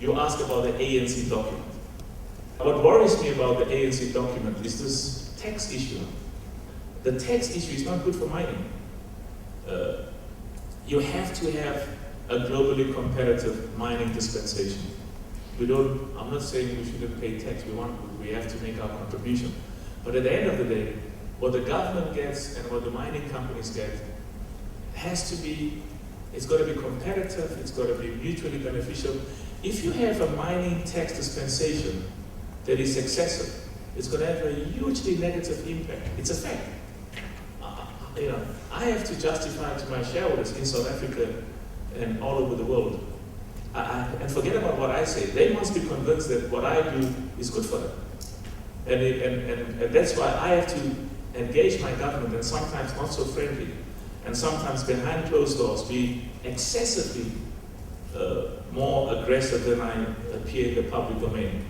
You ask about the ANC document. What worries me about the ANC document is this tax issue. The tax issue is not good for mining. You have to have a globally competitive mining dispensation. I'm not saying we shouldn't pay tax, we have to make our contribution. But at the end of the day, what the government gets and what the mining companies get has to be, it's got to be competitive, it's got to be mutually beneficial. If you have a mining tax dispensation that is excessive, it's going to have a hugely negative impact. It's a fact. I have to justify to my shareholders in South Africa and all over the world. And forget about what I say. They must be convinced that what I do is good for them. And that's why I have to engage my government, and sometimes not so friendly, and sometimes behind closed doors be excessively more aggressive than I appear in the public domain,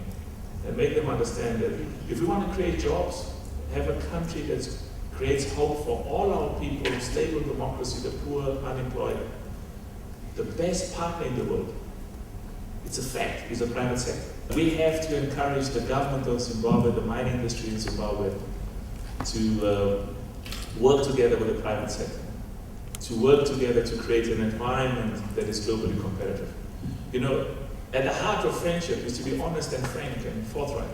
and make them understand that if we want to create jobs, have a country that creates hope for all our people, stable democracy, the poor, unemployed, the best partner in the world, it's a fact, is the private sector. We have to encourage the government of Zimbabwe, the mining industry in Zimbabwe, to work together with the private sector, to work together to create an environment that is globally competitive. At the heart of friendship is to be honest and frank and forthright.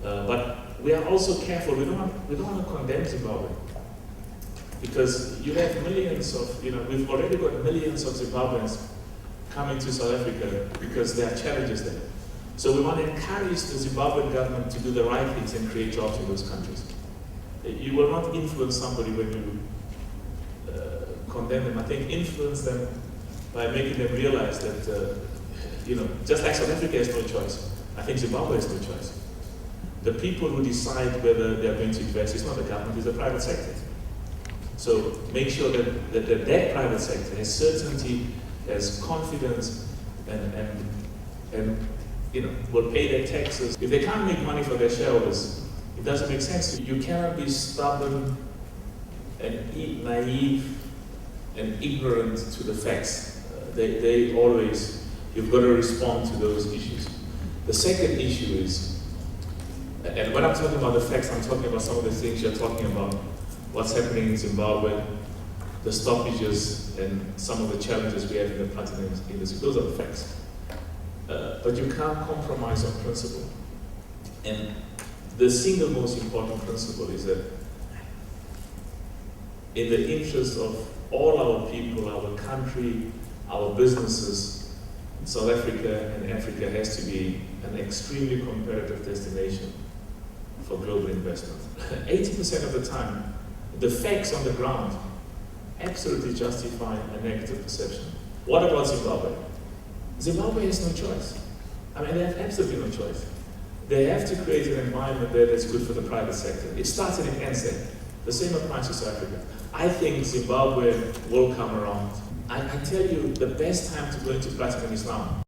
But we are also careful. We don't want to condemn Zimbabwe, because you have millions of, we've already got millions of Zimbabweans coming to South Africa because there are challenges there. So we want to encourage the Zimbabwean government to do the right things and create jobs in those countries. You will not influence somebody when you condemn them. I think influence them by making them realize that, just like South Africa has no choice, I think Zimbabwe has no choice. The people who decide whether they are going to invest is not the government, it's the private sector. So make sure that private sector has certainty, has confidence, and will pay their taxes. If they can't make money for their shareholders, it doesn't make sense. You cannot be stubborn and naive and ignorant to the facts. They always, you've got to respond to those issues. The second issue is, and when I'm talking about the facts, I'm talking about some of the things you're talking about, what's happening in Zimbabwe, the stoppages, and some of the challenges we have in the platinum industry. Those are the facts. But you can't compromise on principle. And the single most important principle is that in the interest of all our people, our country, our businesses, South Africa and Africa has to be an extremely competitive destination for global investment. 80% of the time, the facts on the ground absolutely justify a negative perception. What about Zimbabwe? Zimbabwe has no choice. They have absolutely no choice. They have to create an environment there that's good for the private sector. It started in ANC. The same applies to South Africa. I think Zimbabwe will come around. I tell you, the best time to go into platinum is now.